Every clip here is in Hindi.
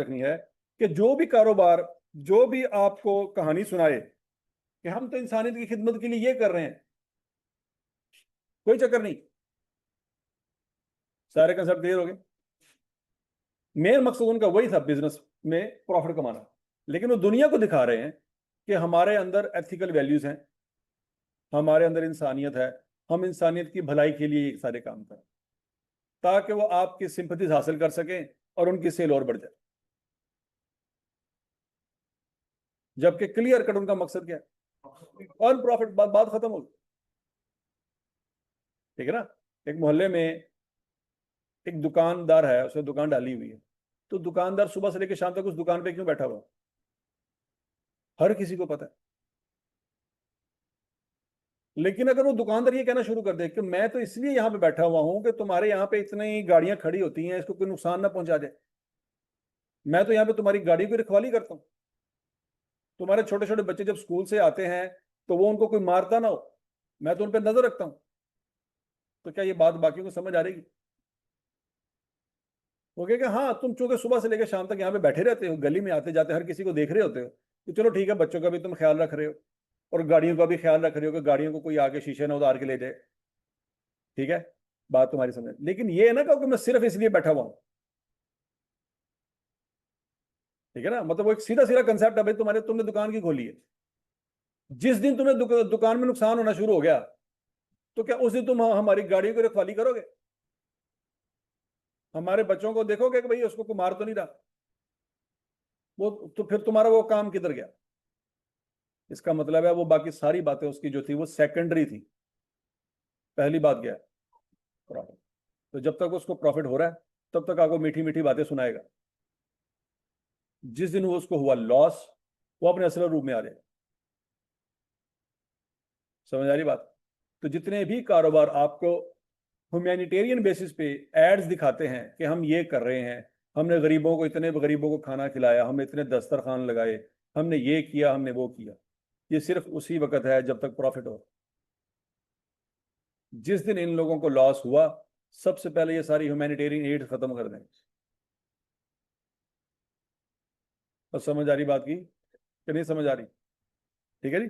रखनी है कि जो भी कारोबार, जो भी आपको कहानी सुनाए कि हम तो इंसानियत की खिदमत के लिए ये कर रहे हैं, कोई चक्कर नहीं। सारे कंसेप्ट क्लियर हो गए। मेन मकसद उनका वही था, बिजनेस में प्रॉफिट कमाना, लेकिन वो दुनिया को दिखा रहे हैं कि हमारे अंदर एथिकल वैल्यूज हैं, हमारे अंदर इंसानियत है, हम इंसानियत की भलाई के लिए ये सारे काम करें, ताकि वो आपकी सिंपथीज हासिल कर सकें और उनकी सेल और बढ़ जाए। जबकि क्लियर कट उनका मकसद क्या है, अर्न प्रॉफिट, बात खत्म होगी। ठीक है ना। एक मोहल्ले में एक दुकानदार है, उसने दुकान डाली हुई है, तो दुकानदार सुबह से लेकर शाम तक उस दुकान पे क्यों बैठा हुआ, हर किसी को पता है। लेकिन अगर वो दुकानदार ये कहना शुरू कर दे कि मैं तो इसलिए यहां पे बैठा हुआ हूं कि तुम्हारे यहां पे इतनी गाड़ियां खड़ी होती हैं, इसको कोई नुकसान ना पहुंचा जाए, मैं तो यहां पे तुम्हारी गाड़ी की रखवाली करता हूं, तुम्हारे छोटे छोटे बच्चे जब स्कूल से आते हैं तो वो उनको कोई मारता ना हो, मैं तो उन पर नजर रखता हूं, तो क्या ये बात बाकियों को समझ आ रही? वो कहेगा हाँ, तुम चूंकि सुबह से लेकर शाम तक यहाँ पे बैठे रहते हो, गली में आते जाते हर किसी को देख रहे होते हो, तो चलो ठीक है, बच्चों का भी तुम ख्याल रख रहे हो और गाड़ियों का भी ख्याल रख रहे हो कि गाड़ियों को कोई आके शीशे ना उतार के ले जाए। ठीक है, बात तुम्हारी समझ, लेकिन ये है ना कि मैं सिर्फ इसलिए बैठा हुआ हूं। ठीक है ना, मतलब वो एक सीधा सीधा कंसेप्ट है भाई, तुमने दुकान की खोली है, जिस दिन तुम्हें दुकान में नुकसान होना शुरू हो गया, तो क्या उस दिन तुम हमारी गाड़ियों की रखवाली करोगे? हमारे बच्चों को देखोगे कि भाई उसको कोई मार तो नहीं रहा? वो तो फिर तुम्हारा वो काम किधर गया? इसका मतलब है वो बाकी सारी बातें उसकी जो थी वो सेकेंडरी थी। पहली बात क्या है? प्रॉफिट। तो जब तक उसको प्रॉफिट हो रहा है तब तक आपको मीठी मीठी बातें सुनाएगा। जिस दिन वो उसको हुआ लॉस, वो अपने असल रूप में आ जाएगा। समझ आ रही बात? तो जितने भी कारोबार आपको ह्यूमैनिटेरियन बेसिस पे एड्स दिखाते हैं कि हम ये कर रहे हैं, हमने गरीबों को, इतने गरीबों को खाना खिलाया, हमने इतने दस्तरखान लगाए, हमने ये किया, हमने वो किया, ये सिर्फ उसी वक्त है जब तक प्रॉफिट हो। जिस दिन इन लोगों को लॉस हुआ, सबसे पहले ये सारी ह्यूमैनिटेरियन एड खत्म कर दें। और समझ आ रही बात की कि नहीं समझ आ रही? ठीक है जी।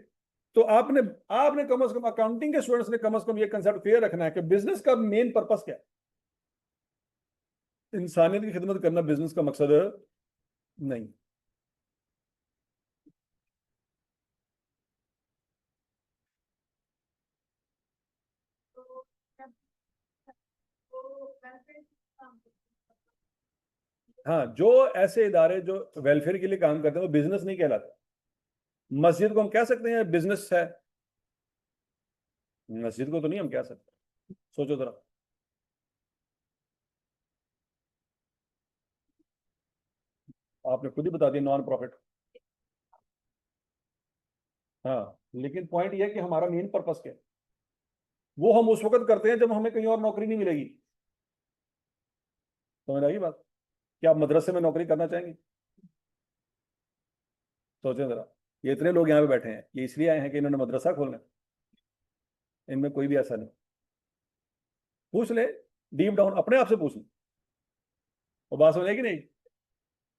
तो आपने आपने कम से कम, अकाउंटिंग के स्टूडेंट्स ने कम से कम ये कंसेप्ट क्लियर रखना है कि बिजनेस का मेन पर्पस क्या है। इंसानियत की खिदमत करना बिजनेस का मकसद नहीं। हाँ, जो ऐसे इदारे जो वेलफेयर के लिए काम करते हैं वो बिजनेस नहीं कहलाते। मस्जिद को हम कह सकते हैं बिजनेस है? मस्जिद को तो नहीं हम कह सकते। सोचो जरा। आपने खुद ही बता दिया नॉन प्रॉफिट। हाँ, लेकिन पॉइंट ये है कि हमारा मेन पर्पस क्या है, वो हम उस वक्त करते हैं जब हमें कहीं और नौकरी नहीं मिलेगी। समझ आई बात? क्या आप मदरसे में नौकरी करना चाहेंगे? सोचें जरा। ये इतने लोग यहाँ पे बैठे हैं, ये इसलिए आए हैं कि इन्होंने मदरसा खोलना है? इनमें कोई भी ऐसा नहीं। पूछ ले, डीप डाउन अपने आप से पूछ ले, वो बात समझेगी नहीं?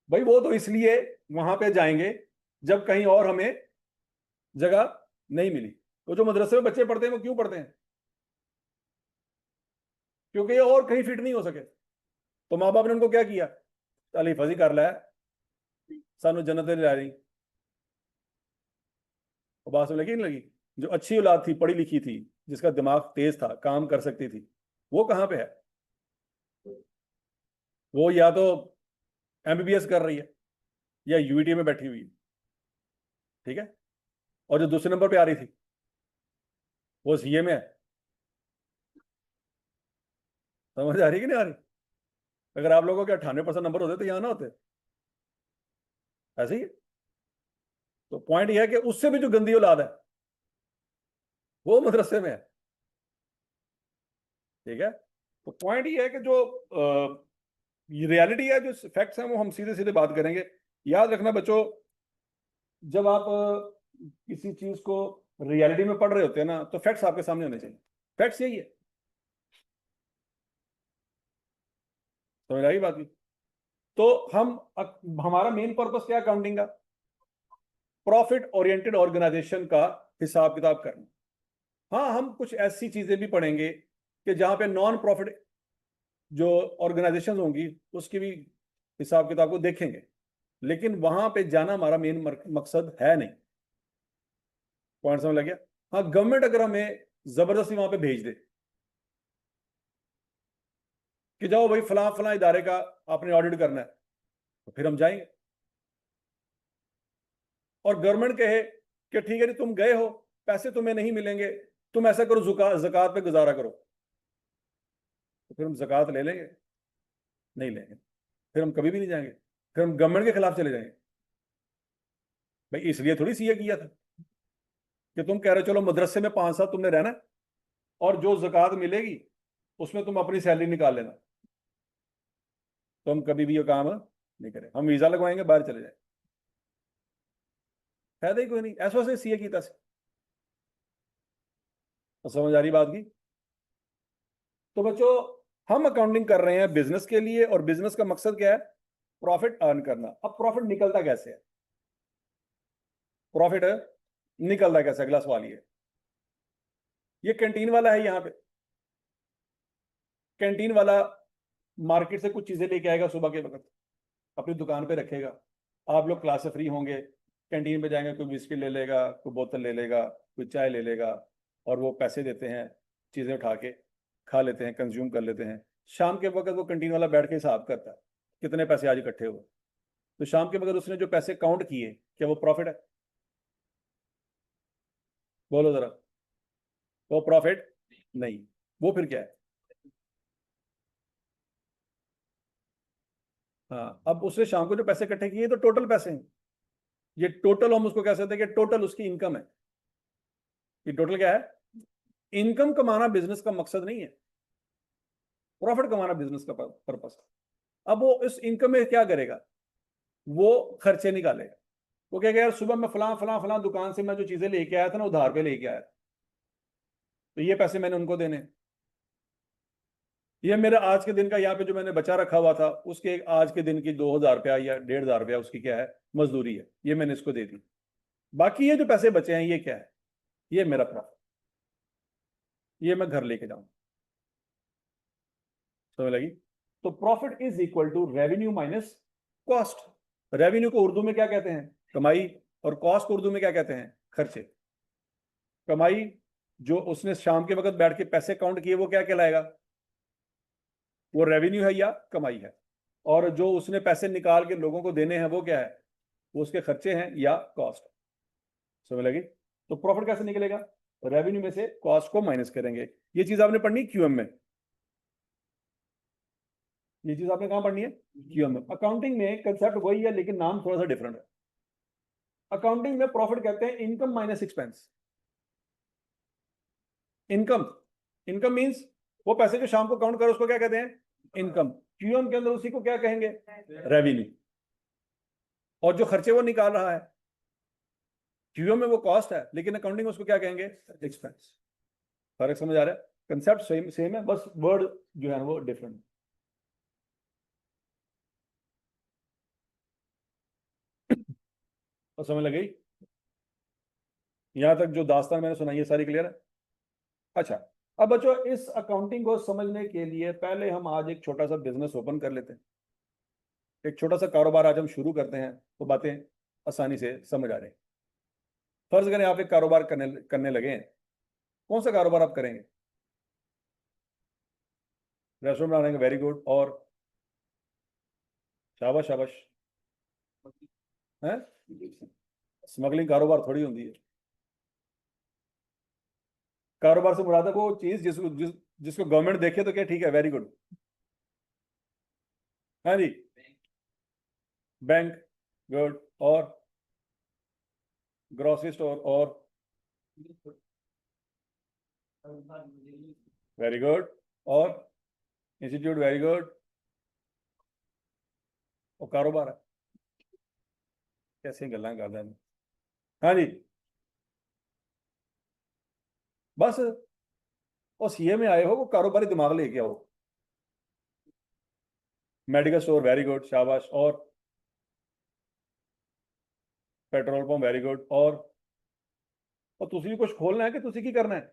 भाई वो तो इसलिए वहां पे जाएंगे जब कहीं और हमें जगह नहीं मिली। तो जो मदरसे में बच्चे पढ़ते हैं वो क्यों पढ़ते हैं? क्योंकि ये और कहीं फिट नहीं हो सके। तो माँ बाप ने उनको क्या किया? अली फजी कर लिया, सानू जन्नत ले जा रही। वो बात समझ लगी नहीं लगी? जो अच्छी औलाद थी, पढ़ी लिखी थी, जिसका दिमाग तेज था, काम कर सकती थी, वो कहाँ पे है? वो या तो एमबीबीएस कर रही है या यूईटी में बैठी हुई है। ठीक है। और जो दूसरे नंबर पे आ रही थी वो सीए में है। समझ आ रही कि नहीं आ रही? अगर आप लोगों के 98% नंबर होते तो यहाँ ना होते। ऐसे ही है। तो पॉइंट ये है कि उससे भी जो गंदी औलाद है वो मदरसे में है। ठीक है। तो पॉइंट ये है कि जो ये रियलिटी है, जो फैक्ट्स हैं, वो हम सीधे सीधे बात करेंगे। याद रखना बच्चों, जब आप किसी चीज को रियलिटी में पढ़ रहे होते हैं ना, तो फैक्ट्स आपके सामने होने चाहिए। फैक्ट्स यही है। समझ आई बात की? तो हमारा मेन पर्पस क्या अकाउंटिंग का? प्रॉफिट ओरिएंटेड ऑर्गेनाइजेशन का हिसाब किताब करना। हाँ, हम कुछ ऐसी चीजें भी पढ़ेंगे कि जहां पे नॉन प्रॉफिट जो ऑर्गेनाइजेशन होंगी उसकी भी हिसाब किताब को देखेंगे, लेकिन वहां पे जाना हमारा मेन मकसद है नहीं। पॉइंट समझ लग गया? हाँ, गवर्नमेंट अगर हमें जबरदस्ती वहां पे भेज दे कि जाओ भाई फलां फलां इदारे का आपने ऑडिट करना है, तो फिर हम जाएंगे। और गवर्नमेंट कहे कि ठीक है जी, तुम गए हो, पैसे तुम्हें नहीं मिलेंगे, तुम ऐसा करो जकात पे गुजारा करो, तो फिर हम जकात ले लेंगे? नहीं लेंगे। फिर हम कभी भी नहीं जाएंगे, फिर हम गवर्नमेंट के खिलाफ चले जाएंगे। भाई इसलिए थोड़ी सीए किया था कि तुम कह रहे हो चलो मदरसे में 5 साल तुमने रहना है और जो जकात मिलेगी उसमें तुम अपनी सैलरी निकाल लेना। तो हम कभी भी ये काम नहीं करें, हम वीजा लगवाएंगे, बाहर चले जाए, फायदा ही कोई नहीं। ऐसा वैसे सीए किया था। तो समझ आ रही बात की? तो बच्चों, हम अकाउंटिंग कर रहे हैं बिजनेस के लिए, और बिजनेस का मकसद क्या है? प्रॉफिट अर्न करना। अब प्रॉफिट निकलता कैसे है? प्रॉफिट निकलता कैसे, अगला सवाल ये कैंटीन वाला है, यहाँ पे कैंटीन वाला मार्केट से कुछ चीजें लेके आएगा सुबह के वक्त, अपनी दुकान पे रखेगा, आप लोग क्लास से फ्री होंगे, कैंटीन पे जाएंगे, कोई बिस्किट ले लेगा, कोई बोतल ले लेगा, कोई चाय ले लेगा, और वो पैसे देते हैं, चीजें उठा के खा लेते हैं, कंज्यूम कर लेते हैं। शाम के वक्त वो कैंटीन वाला बैठ के हिसाब करता है कितने पैसे आज इकट्ठे हुए। तो शाम के वक्त उसने जो पैसे काउंट किए, क्या वो प्रॉफिट है? बोलो जरा। वो प्रॉफिट नहीं। वो फिर क्या है? हाँ, अब उसने शाम को जो पैसे इकट्ठे किए तो टोटल पैसे हैं। ये टोटल हम उसको कह सकते हैं कि टोटल उसकी इनकम है। ये टोटल क्या है? इनकम कमाना बिजनेस का मकसद नहीं है, प्रॉफिट कमाना बिजनेस का पर्पस है। अब वो इस इनकम में क्या करेगा? वो खर्चे निकालेगा। वो कहेगा यार सुबह मैं फलां फलां फलां दुकान से मैं जो चीजें लेके आया था ना, उधार पे लेके आया था, तो ये पैसे मैंने उनको देने। ये मेरे आज के दिन का यहाँ पे जो मैंने बचा रखा हुआ था, उसके आज के दिन की 2,000 रुपया या 1,500 रुपया उसकी क्या है? मजदूरी है, ये मैंने इसको दे दी। बाकी ये जो पैसे बचे हैं ये क्या है? ये मेरा प्रॉफिट, ये मैं घर लेके जाऊं। समझ लगी? तो profit is equal to revenue minus cost. Revenue को उर्दू में क्या कहते हैं? कमाई। और कॉस्ट को उर्दू में क्या कहते हैं? खर्चे। कमाई जो उसने शाम के वक्त बैठ के पैसे काउंट किए वो क्या कहलाएगा? वो रेवेन्यू है या कमाई है? और जो उसने पैसे निकाल के लोगों को देने हैं वो क्या है? वो उसके खर्चे हैं या कॉस्ट? समझ लगी? तो प्रॉफिट कैसे निकलेगा? रेवेन्यू में से कॉस्ट को माइनस करेंगे। ये चीज आपने पढ़नी क्यूएम में। ये चीज आपने कहां पढ़नी है? क्यूएम में। अकाउंटिंग में कंसेप्ट वही है, लेकिन नाम थोड़ा सा डिफरेंट है। अकाउंटिंग में प्रॉफिट कहते हैं income minus expense. Income, income means वो पैसे जो शाम को काउंट करो उसको क्या कहते हैं? इनकम। क्यूएम के अंदर उसी को क्या कहेंगे? रेवेन्यू। और जो खर्चे वो निकाल रहा है, क्यूएम में वो कॉस्ट है, लेकिन अकाउंटिंग में उसको क्या कहेंगे? एक्सपेंस। फर्क समझ आ रहा है? कंसेप्ट सेम सेम है, बस वर्ड जो है वो डिफरेंट। तो समझ लग गई? यहां तक जो दास्तान मैंने सुनाई है सारी क्लियर है? अच्छा, अब बच्चों इस अकाउंटिंग को समझने के लिए पहले हम आज एक छोटा सा बिजनेस ओपन कर लेते हैं। एक छोटा सा कारोबार आज हम शुरू करते हैं, तो बातें आसानी से समझ आ रही। फर्ज करें आप एक कारोबार करने करने लगे हैं। कौन सा कारोबार आप करेंगे? रेस्टोरेंट बनाएंगे, वेरी गुड। और? शाबाश शाबाश। है? स्मगलिंग कारोबार थोड़ी होती है। कारोबार से मुराद है वो चीज जिसको गवर्नमेंट देखे तो क्या ठीक है, वेरी गुड। हाँ जी। Bank, good. और? Grocery store. और? Very good. और? Institute, very good. और कारोबार है। कैसे गल्ला करते हैं? हाँ जी। बस वो सीए में आए हो, वो कारोबारी दिमाग लेके आओ। मेडिकल स्टोर वेरी गुड, शाबाश। और पेट्रोल पंप वेरी गुड। और तुसी भी कुछ खोलना है कि तुसी की करना है?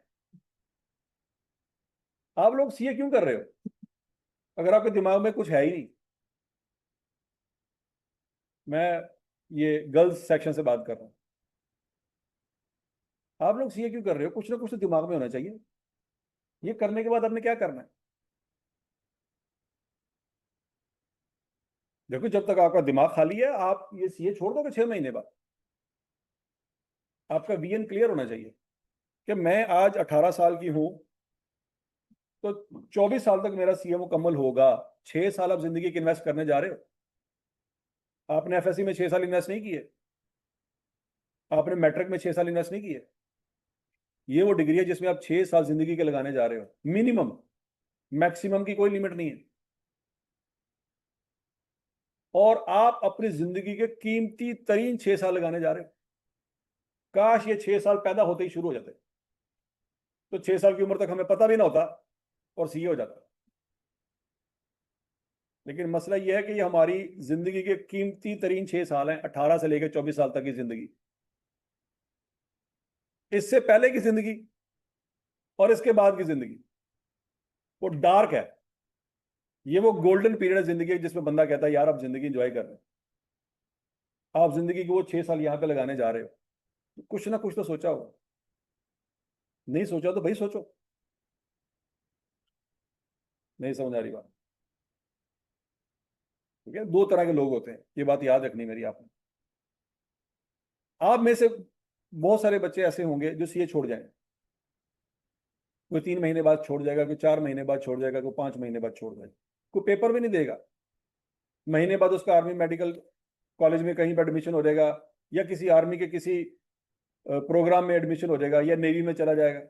आप लोग सीए क्यों कर रहे हो अगर आपके दिमाग में कुछ है ही नहीं? मैं ये गर्ल्स सेक्शन से बात कर रहा हूं। आप लोग सीए क्यों कर रहे हो? कुछ ना कुछ तो दिमाग में होना चाहिए। ये करने के बाद आपने क्या करना है? देखो, जब तक आपका दिमाग खाली है, आप ये सीए छोड़ दोगे 6 महीने बाद। आपका विजन क्लियर होना चाहिए कि मैं आज 18 साल की हूं, तो 24 साल तक मेरा सीए मुकम्मल होगा। 6 साल आप जिंदगी की इन्वेस्ट करने जा रहे हो। आपने एफएससी में 6 साल इन्वेस्ट नहीं किए। आपने मैट्रिक में 6 साल इन्वेस्ट नहीं किए। ये वो डिग्री है जिसमें आप 6 साल जिंदगी के लगाने जा रहे हो, मिनिमम। मैक्सिमम की कोई लिमिट नहीं है। और आप अपनी जिंदगी के कीमती तरीन 6 साल लगाने जा रहे हो। काश ये 6 साल पैदा होते ही शुरू हो जाते, तो 6 साल की उम्र तक हमें पता भी ना होता और सीए हो जाता। लेकिन मसला यह है कि ये हमारी जिंदगी के कीमती तरीन 6 साल हैं, 18 से लेकर 24 साल तक की जिंदगी। इससे पहले की जिंदगी और इसके बाद की जिंदगी वो डार्क है। ये वो गोल्डन पीरियड है जिंदगी की जिसमें बंदा कहता है यार अब जिंदगी एंजॉय कर रहे हैं। आप जिंदगी के वो 6 साल यहां पे लगाने जा रहे हो, तो कुछ ना कुछ तो सोचा होगा। नहीं सोचा तो भाई सोचो। नहीं समझ आ रही बात? ठीक है, दो तरह के लोग होते हैं, ये बात याद रखनी मेरी आपने। आप में से बहुत सारे बच्चे ऐसे होंगे जो सीए छोड़ जाएंगे। कोई 3 महीने बाद छोड़ जाएगा, कोई 4 महीने बाद छोड़ जाएगा, कोई 5 महीने बाद छोड़ जाएगा। कोई पेपर भी नहीं देगा। महीने बाद उसका आर्मी मेडिकल कॉलेज में कहीं पर एडमिशन हो जाएगा, या किसी आर्मी के किसी प्रोग्राम में एडमिशन हो जाएगा, या नेवी में चला जाएगा,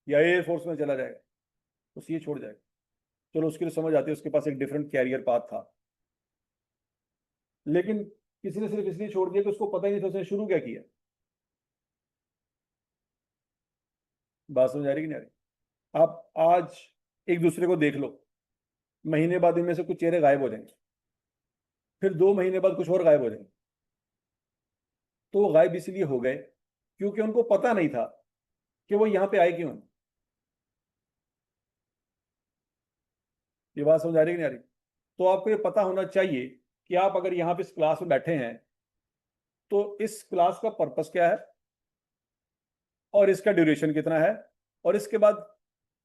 या एयरफोर्स में चला जाएगा, तो सीए छोड़ जाएगा। चलो उसकी तो समझ आती है, उसके पास एक डिफरेंट कैरियर पाथ था। लेकिन किसी ने सिर्फ इसलिए छोड़ दिया कि उसको पता ही नहीं था उसने शुरू क्या किया। बात समझ आ रही कि नहीं आ रही? आप आज एक दूसरे को देख लो, महीने बाद इनमें से कुछ चेहरे गायब हो जाएंगे, फिर 2 महीने बाद कुछ और गायब हो जाएंगे। तो वो गायब इसलिए हो गए क्योंकि उनको पता नहीं था कि वो यहां पे आए क्यों हैं। ये बात समझ आ रही कि नहीं आ रही? तो आपको ये पता होना चाहिए कि आप अगर यहाँ पे इस क्लास में बैठे हैं, तो इस क्लास का पर्पस क्या है, और इसका ड्यूरेशन कितना है, और इसके बाद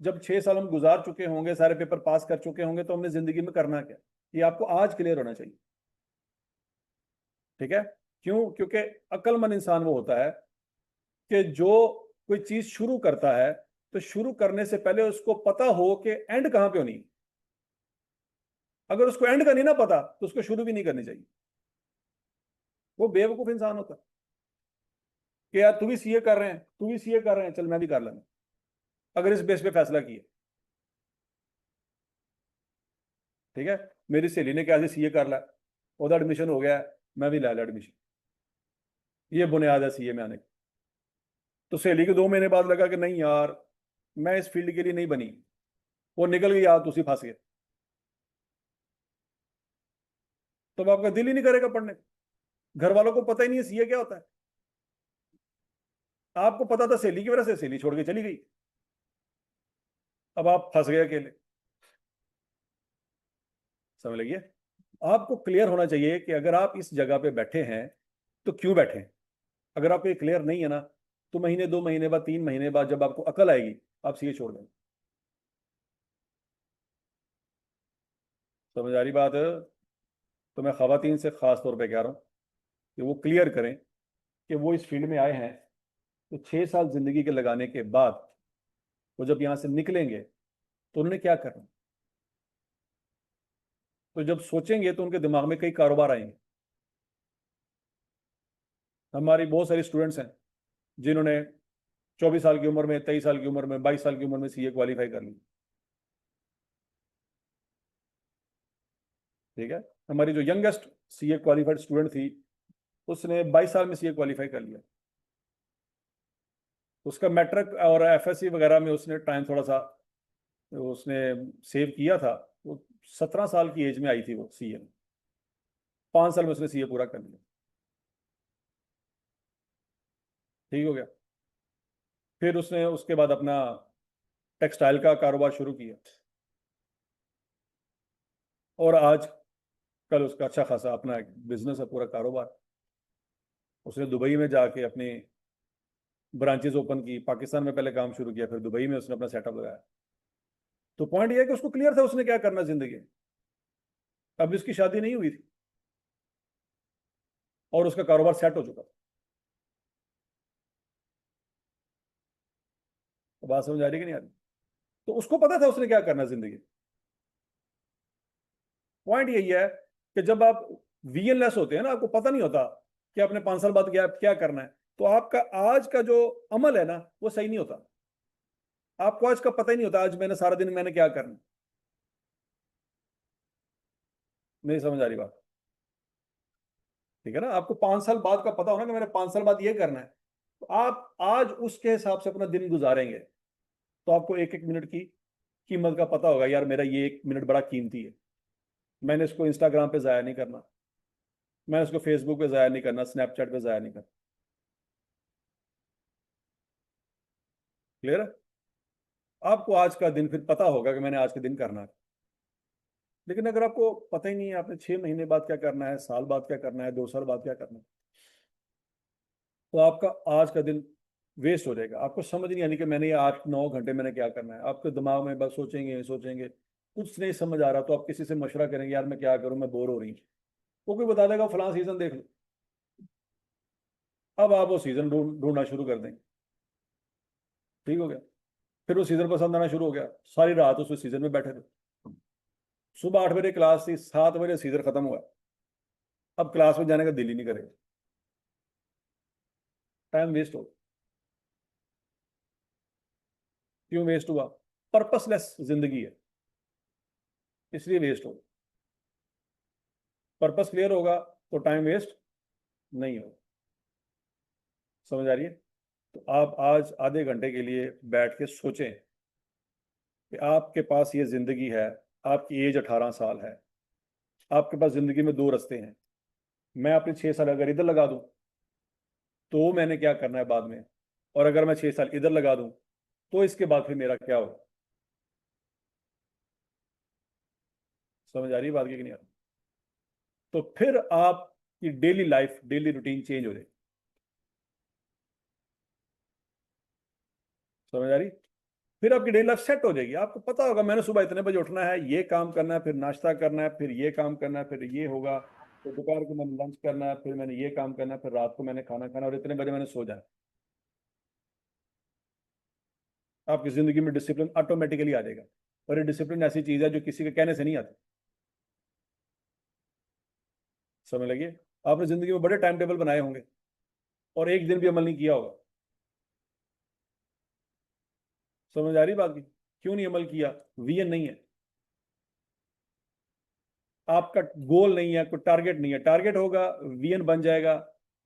जब 6 साल हम गुजार चुके होंगे, सारे पेपर पास कर चुके होंगे, तो हमने जिंदगी में करना क्या। ये आपको आज क्लियर होना चाहिए। ठीक है? क्यों? क्योंकि अक्लमंद इंसान वो होता है कि जो कोई चीज शुरू करता है, तो शुरू करने से पहले उसको पता हो कि एंड कहां पे होनी है। अगर उसको एंड का नहीं ना पता, तो उसको शुरू भी नहीं करनी चाहिए। वो बेवकूफ इंसान होता है कि यार तू भी सीए कर रहे हैं, तू भी सीए कर रहे हैं, चल मैं भी कर लेना, अगर इस बेस पे फैसला किया। ठीक है? मेरी सहेली ने क्या सीए कर ला, ਉਹਦਾ एडमिशन हो गया, मैं भी ले लिया एडमिशन। ये बुनियाद है सीए में आने की। तो सहेली को 2 महीने बाद लगा कि नहीं यार, मैं इस फील्ड के लिए नहीं बनी। वो निकल गई, यार तुसी फंस गए। तो अब आपका दिल ही नहीं करेगा पढ़ने। घर वालों को पता ही नहीं है सीए क्या होता है। आपको पता था सहेली की वजह से, सहेली छोड़ के चली गई, अब आप फंस गए अकेले। समझ लगिए? आपको क्लियर होना चाहिए कि अगर आप इस जगह पे बैठे हैं तो क्यों बैठे हैं। अगर आपको क्लियर नहीं है ना, तो महीने 2 महीने बाद 3 महीने बाद जब आपको अकल आएगी, आप सीए छोड़ देंगे। समझ आ रही बात है? तो मैं खवातीन से खास तौर पे कह रहा हूँ कि वो क्लियर करें कि वो इस फील्ड में आए हैं, तो 6 साल जिंदगी के लगाने के बाद वो जब यहां से निकलेंगे तो उन्होंने क्या करना। तो जब सोचेंगे तो उनके दिमाग में कई कारोबार आएंगे। हमारी बहुत सारी स्टूडेंट्स हैं जिन्होंने 24 साल की उम्र में, 23 साल की उम्र में, 22 साल की उम्र में सीए क्वालिफाई कर ली। ठीक है? हमारी जो यंगेस्ट सीए क्वालिफाइड स्टूडेंट थी, उसने 22 साल में सीए क्वालिफाई कर लिया। उसका मैट्रिक और एफएससी वगैरह में उसने टाइम थोड़ा सा उसने सेव किया था। वो 17 साल की एज में आई थी वो सीए में, 5 साल में उसने सीए पूरा कर लिया। ठीक हो गया। फिर उसने उसके बाद अपना टेक्सटाइल का कारोबार शुरू किया, और आज कल उसका अच्छा खासा अपना बिजनेस है, पूरा कारोबार। उसने दुबई में जाके अपनी ब्रांचेज ओपन की, पाकिस्तान में पहले काम शुरू किया, फिर दुबई में उसने अपना सेटअप लगाया। तो पॉइंट ये है कि उसको क्लियर था उसने क्या करना जिंदगी में। अब इसकी शादी नहीं हुई थी और उसका कारोबार सेट हो चुका था। तो बात समझ आ रही कि नहीं आ रही? तो उसको पता था उसने क्या करना जिंदगी में। पॉइंट यही है कि जब आप वीएनलेस होते हैं ना, आपको पता नहीं होता कि आपने 5 साल बाद क्या क्या करना है, तो आपका आज का जो अमल है ना वो सही नहीं होता। आपको आज का पता ही नहीं होता आज मैंने सारा दिन मैंने क्या करना। नहीं समझ आ रही बात? ठीक है ना, आपको 5 साल बाद का पता होना कि मैंने 5 साल बाद ये करना है, तो आप आज उसके हिसाब से अपना दिन गुजारेंगे, तो आपको एक एक मिनट की कीमत का पता होगा, यार मेरा ये 1 मिनट बड़ा कीमती है, मैंने इसको इंस्टाग्राम पे जाया नहीं करना, मैं इसको फेसबुक पे जाया नहीं करना, स्नैपचैट पे जाया नहीं करना। क्लियर है? आपको आज का दिन फिर पता होगा कि मैंने आज के दिन करना है। लेकिन अगर आपको पता ही नहीं है आपने 6 महीने बाद क्या करना है, साल बाद क्या करना है, 2 साल बाद क्या करना है, तो आपका आज का दिन वेस्ट हो जाएगा। आपको समझ नहीं आनी कि मैंने ये 8-9 घंटे मैंने क्या करना है। आपके दिमाग में बस सोचेंगे सोचेंगे, कुछ नहीं समझ आ रहा, तो आप किसी से मशवरा करेंगे, यार मैं क्या करूं, मैं बोर हो रही हूँ। वो कोई बता देगा फलां सीजन देख लो। अब आप वो सीजन ढूंढना शुरू कर देंगे। ठीक हो गया। फिर वो सीजन पसंद आना शुरू हो गया, सारी रात उस सीजन में बैठे थे। सुबह 8 बजे क्लास थी, 7 बजे सीजन खत्म हुआ, अब क्लास में जाने का दिल ही नहीं करेगा। टाइम वेस्ट हो। क्यों वेस्ट हुआ? पर्पसलेस जिंदगी है, इसलिए वेस्ट हो। पर्पस क्लियर होगा तो टाइम वेस्ट नहीं होगा। समझ आ रही है? तो आप आज आधे घंटे के लिए बैठ के सोचें कि आपके पास ये जिंदगी है, आपकी एज 18 साल है, आपके पास जिंदगी में 2 रास्ते हैं। मैं अपने 6 साल अगर इधर लगा दूं तो मैंने क्या करना है बाद में, और अगर मैं 6 साल इधर लगा दूं तो इसके बाद फिर मेरा क्या होगा। समझ आ रही है बात की कि नहीं आ रही? तो फिर आपकी daily life, daily routine change हो जाएगी। समझ आ रही? फिर आपकी डेली लाइफ सेट हो जाएगी। आपको पता होगा मैंने सुबह इतने बजे उठना है, ये काम करना है, फिर नाश्ता करना है, फिर ये काम करना है, फिर ये होगा, फिर दोपहर को मैंने लंच करना है, फिर मैंने ये काम करना है, फिर रात को मैंने खाना खाना, और इतने बजे मैंने सो जाना। आपकी जिंदगी में डिसिप्लिन ऑटोमेटिकली आ जाएगा। और ये डिसिप्लिन ऐसी चीज है जो किसी के कहने से नहीं आती। समझ लगी? आपने जिंदगी में बड़े टाइम टेबल बनाए होंगे और एक दिन भी अमल नहीं किया होगा। समझ आ रही बात की? क्यों नहीं अमल किया? विजन नहीं है, आपका गोल नहीं है, कोई टारगेट नहीं है। टारगेट होगा, वीएन बन जाएगा।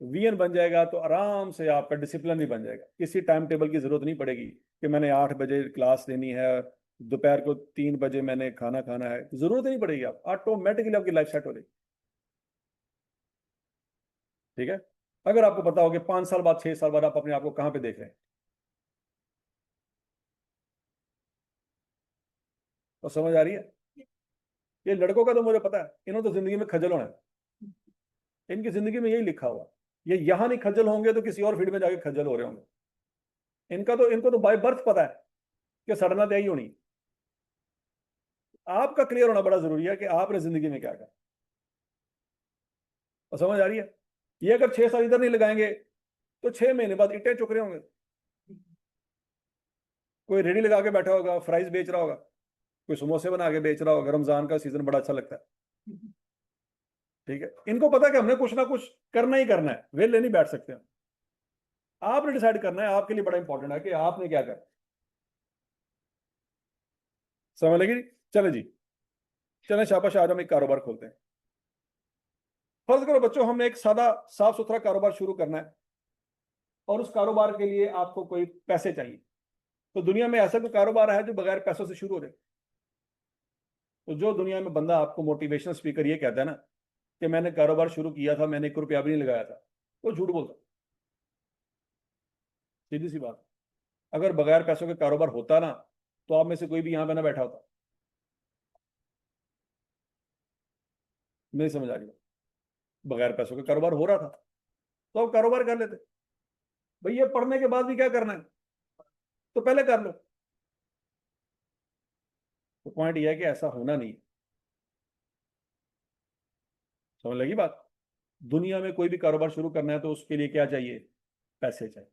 वीएन बन जाएगा तो आराम से आपका डिसिप्लिन भी बन जाएगा। किसी टाइम टेबल की जरूरत नहीं पड़ेगी कि मैंने 8 बजे क्लास लेनी है, दोपहर को 3 बजे मैंने खाना खाना है, जरूरत नहीं पड़ेगी। आप ऑटोमेटिकली आपकी लाइफ सेट हो जाएगी। ठीक है? अगर आपको पता हो कि 5 साल बाद, 6 साल बाद आप अपने आप को कहां पे देख रहे हैं, तो समझ आ रही है? ये लड़कों का तो मुझे पता है, इन्होंने तो जिंदगी में खजल होना है। इनकी जिंदगी में यही लिखा हुआ, ये यहां नहीं खज्जल होंगे तो किसी और फील्ड में जाके खज्जल हो रहे होंगे। इनको तो बाय बर्थ पता है कि सड़ना तय ही होनी। आपका क्लियर होना बड़ा जरूरी है कि आपने जिंदगी में क्या करना। और समझ आ रही है? ये अगर 6 साल इधर नहीं लगाएंगे तो 6 महीने बाद ईंटें चुक रहे होंगे। कोई रेडी लगा के बैठा होगा, फ्राइज बेच रहा होगा, कोई समोसे बना के बेच रहा होगा, रमजान का सीजन बड़ा अच्छा लगता है। ठीक है, इनको पता है कि हमने कुछ ना कुछ करना ही करना है, वेले नहीं बैठ सकते हम। आपने डिसाइड करना है, आपके लिए बड़ा इंपॉर्टेंट है कि आपने क्या करना। समझ लगी? चले जी, चले शाबाश, आज हम एक कारोबार खोलते हैं। फर्ज करो बच्चों, हमने एक सादा साफ सुथरा कारोबार शुरू करना है, और उस कारोबार के लिए आपको कोई पैसे चाहिए। तो दुनिया में ऐसा कोई कारोबार है जो बगैर पैसों से शुरू हो जाए? तो जो दुनिया में बंदा आपको मोटिवेशनल स्पीकर ये कहता है ना कि मैंने कारोबार शुरू किया था, मैंने 1 रुपया भी नहीं लगाया था, वो झूठ बोलता। सीधी सी बात। अगर बगैर पैसों के कारोबार होता ना, तो आप में से कोई भी यहां पे ना बैठा होता। नहीं समझ आ रही। बगैर पैसों के कारोबार हो रहा था तो आप कारोबार कर लेते। भाई ये पढ़ने के बाद भी क्या करना है, तो पहले कर लो। तो पॉइंट ये है कि ऐसा होना नहीं है। समझ लगी बात। दुनिया में कोई भी कारोबार शुरू करना है तो उसके लिए क्या चाहिए? पैसे चाहिए।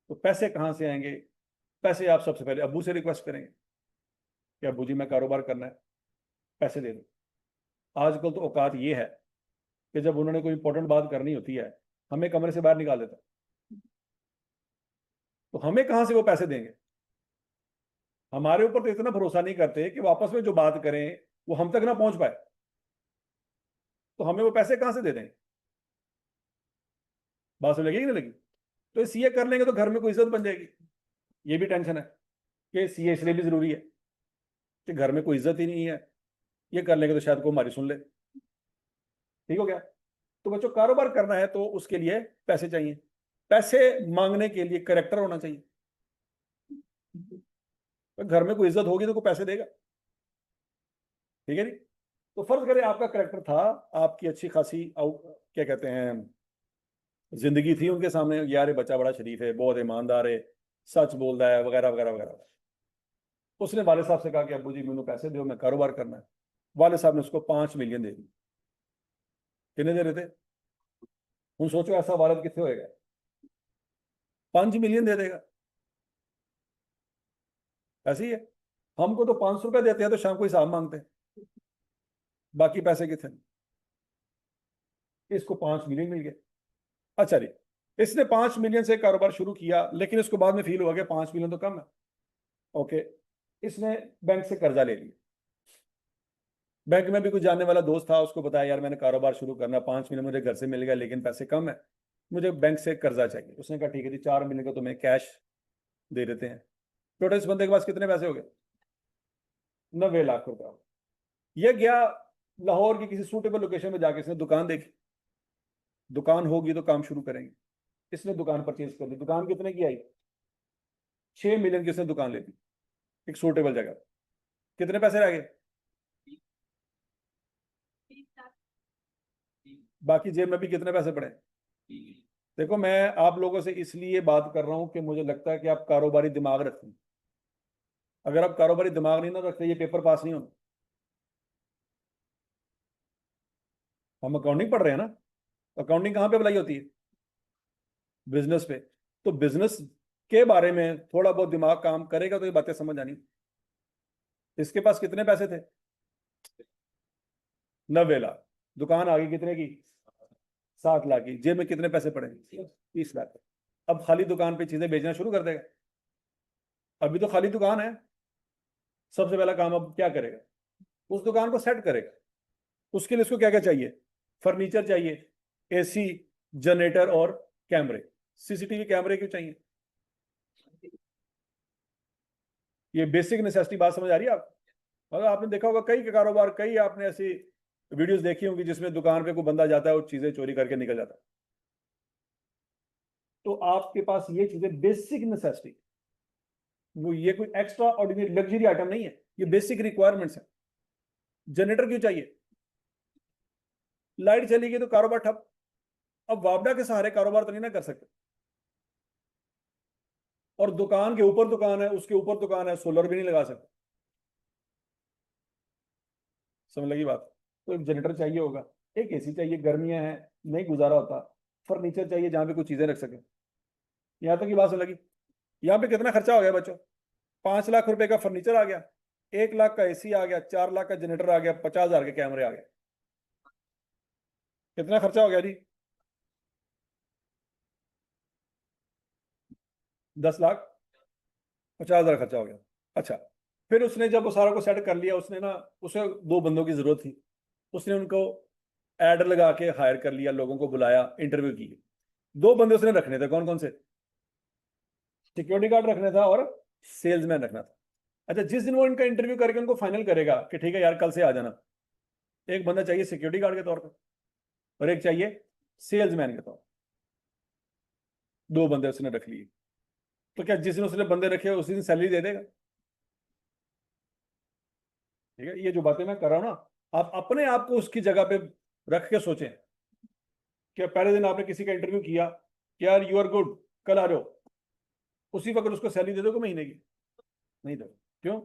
तो पैसे कहां से आएंगे? पैसे आप सबसे पहले अब्बू से रिक्वेस्ट करेंगे कि अब्बू जी मैं कारोबार करना है, पैसे दे दो। आजकल तो औकात ये है कि जब उन्होंने कोई इंपॉर्टेंट बात करनी होती है, हमें कमरे से बाहर निकाल देता। तो हमें कहां से वो पैसे देंगे? हमारे ऊपर तो इतना भरोसा नहीं करते कि वो आपस में जो बात करें वो हम तक ना पहुंच पाए। तो हमें वो पैसे कहां से दे देंगे? बात समझ लगेगी ना लगी? तो सीए कर लेंगे तो घर में कोई इज्जत बन जाएगी। ये भी टेंशन है कि सीए इसलिए भी जरूरी है कि घर में कोई इज्जत ही नहीं है, ये कर लेंगे तो शायद कोई हमारी सुन ले। ठीक हो गया। तो बच्चों कारोबार करना है तो उसके लिए पैसे चाहिए। पैसे मांगने के लिए करेक्टर होना चाहिए। तो घर में कोई इज्जत होगी तो कोई पैसे देगा। ठीक है जी। तो फर्ज करें आपका करेक्टर था, आपकी अच्छी खासी क्या कहते हैं जिंदगी थी उनके सामने, यार ये बच्चा बड़ा शरीफ है, बहुत ईमानदार है, सच बोलता है, वगैरह वगैरह वगैरह। उसने वाले साहब से कहा कि अब्बू जी मैंने पैसे दो, मैं कारोबार करना है। वाले साहब ने उसको 5 मिलियन दे दी। कितने दे रहे थे? हूँ सोचो ऐसा वालद कितने होएगा? 5 मिलियन दे देगा। ऐसे ही है। हमको तो 500 रुपये देते हैं तो शाम को हिसाब मांगते हैं, बाकी पैसे कितने? इसको 5 मिलियन मिल गए। अच्छा जी। इसने 5 मिलियन से कारोबार शुरू किया, लेकिन इसको बाद में फील हुआ कि 5 मिलियन तो कम है। ओके। इसने बैंक से कर्जा ले लिया। बैंक में भी कुछ जानने वाला दोस्त था, उसको बताया यार मैंने कारोबार शुरू करना, 5 मिलियन मुझे घर से मिल गया लेकिन पैसे कम है, मुझे बैंक से कर्जा चाहिए। उसने कहा ठीक है जी, 4 मिलियन का तुम्हें कैश दे देते हैं। टोटल इस बंदे के पास कितने पैसे हो गए? 90 लाख रुपया। ये गया लाहौर की किसी सूटेबल लोकेशन में जाके इसने दुकान देखी। दुकान होगी तो काम शुरू करेंगे। इसने दुकान परचेज कर ली। दुकान कितने की आई? 6 मिलियन की इसने दुकान ले ली एक सूटेबल जगह। कितने पैसे रह गए? बाकी जेब में भी कितने पैसे पड़े? देखो मैं आप लोगों से इसलिए बात कर रहा हूं कि मुझे लगता है कि आप कारोबारी दिमाग रखते हैं। अगर आप कारोबारी दिमाग नहीं ना रखते, ये पेपर पास नहीं होना। हम अकाउंटिंग पढ़ रहे हैं ना, अकाउंटिंग कहाँ पे अप्लाई होती है? बिजनेस पे। तो बिजनेस के बारे में थोड़ा बहुत दिमाग काम करेगा तो ये बातें समझ आनी। इसके पास कितने पैसे थे? 90 लाख। दुकान आ गई कितने की? 7 लाख की। जेब में कितने पैसे पड़े? 30 लाख। अब खाली दुकान पे चीजें बेचना शुरू कर देगा। अभी तो खाली दुकान है। सबसे पहला काम अब क्या करेगा? उस दुकान को सेट करेगा। उसके लिए उसको क्या क्या चाहिए? फर्नीचर चाहिए, एसी, जनरेटर और कैमरे। सीसीटीवी कैमरे क्यों चाहिए? ये बेसिक नेसेसिटी। बात समझ आ रही है आप? अगर आपने देखा होगा कई कारोबार, कई आपने ऐसी वीडियोस देखी होंगी जिसमें दुकान पे कोई बंदा जाता है और चीजें चोरी करके निकल जाता है। तो आपके पास ये चीजें बेसिक नेसेसिटी, वो ये कोई एक्स्ट्रा ऑर्डिनरी लग्जरी आइटम नहीं है, ये बेसिक रिक्वायरमेंट्स है। जनरेटर क्यों चाहिए? लाइट चली गई तो कारोबार ठप। अब वापडा के सहारे कारोबार तो नहीं ना कर सकते। और दुकान के ऊपर दुकान है, उसके ऊपर दुकान है, सोलर भी नहीं लगा सकते। समझ लगी बात? तो एक जनरेटर चाहिए होगा, एक एसी चाहिए, गर्मियां हैं नहीं गुजारा होता। फर्नीचर चाहिए जहां पे कुछ चीजें रख सके। यहां तक की बात समझ लगी? यहाँ पे कितना खर्चा हो गया बच्चों? 5 लाख रुपए का फर्नीचर आ गया, 1 लाख का एसी आ गया, 4 लाख का जनरेटर आ गया, 50,000 के कैमरे आ गए। कितना खर्चा हो गया जी? 10,50,000 खर्चा हो गया। अच्छा। फिर उसने जब वो सारा को सेट कर लिया, उसने ना, उसे 2 बंदों की जरूरत थी। उसने उनको एड लगा के हायर कर लिया, लोगों को बुलाया, इंटरव्यू की। 2 बंदे उसने रखने थे। कौन कौन से? सिक्योरिटी गार्ड रखना था और सेल्समैन रखना था। अच्छा, जिस दिन वो इनका इंटरव्यू करके उनको फाइनल करेगा कि ठीक है यार कल से आ जाना, एक बंदा चाहिए सिक्योरिटी गार्ड के तौर पर और एक चाहिए सेल्समैन के तौर पर, दो बंदे उसने रख लिए। तो क्या जिस दिन उसने बंदे रखे उसी दिन सैलरी दे देगा? ठीक है, ये जो बातें मैं कर रहा हूं ना, आप अपने आप को उसकी जगह पे रख के सोचें कि पहले दिन आपने किसी का इंटरव्यू किया कि यार यू आर गुड, कल आ जाओ, उसी वक्त उसको सैलरी दे दोगे महीने की? नहीं दो। क्यों?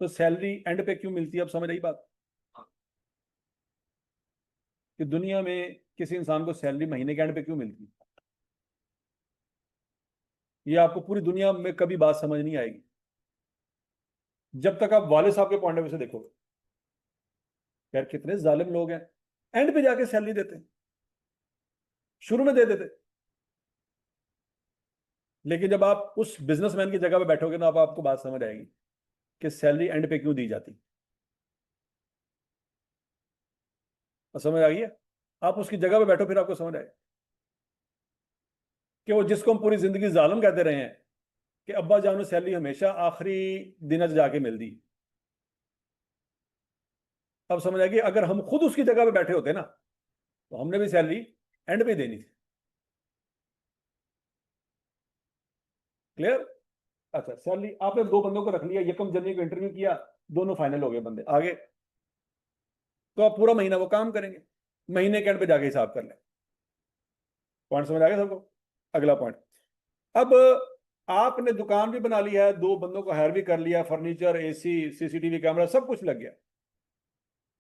तो सैलरी एंड पे क्यों मिलती है? अब समझ आई बात, कि दुनिया में किसी इंसान को सैलरी महीने के एंड पे क्यों मिलती है? ये आपको पूरी दुनिया में कभी बात समझ नहीं आएगी जब तक आप वाले साहब के पॉइंट ऑफ व्यू से देखोगे। यार कितने जालिम लोग हैं, एंड पे जाके सैलरी देते हैं, शुरू में दे देते। लेकिन जब आप उस बिजनेसमैन की जगह पे बैठोगे ना, आपको बात समझ आएगी कि सैलरी एंड पे क्यों दी जाती। और समझ आ गई है? आप उसकी जगह पे बैठो फिर आपको समझ आए कि वो जिसको हम पूरी जिंदगी जालिम कहते रहे हैं कि अब्बा जानो सैलरी हमेशा आखिरी दिन जाके मिलती। अब समझ आएगी, अगर हम खुद उसकी जगह पे बैठे होते ना तो हमने भी सैलरी एंड पे देनी थी। क्लियर? अच्छा, सैलरी आपने दो बंदों को रख लिया, यकम जनवरी को इंटरव्यू किया, दोनों फाइनल हो गए बंदे आगे, तो आप पूरा महीना वो काम करेंगे, महीने के एंड पे जाके हिसाब कर लें। पॉइंट समझ आ गया सबको? अगला पॉइंट, अब आपने दुकान भी बना ली है, दो बंदों को हायर भी कर लिया, फर्नीचर, एसी, सीसीटीवी कैमरा सब कुछ लग गया,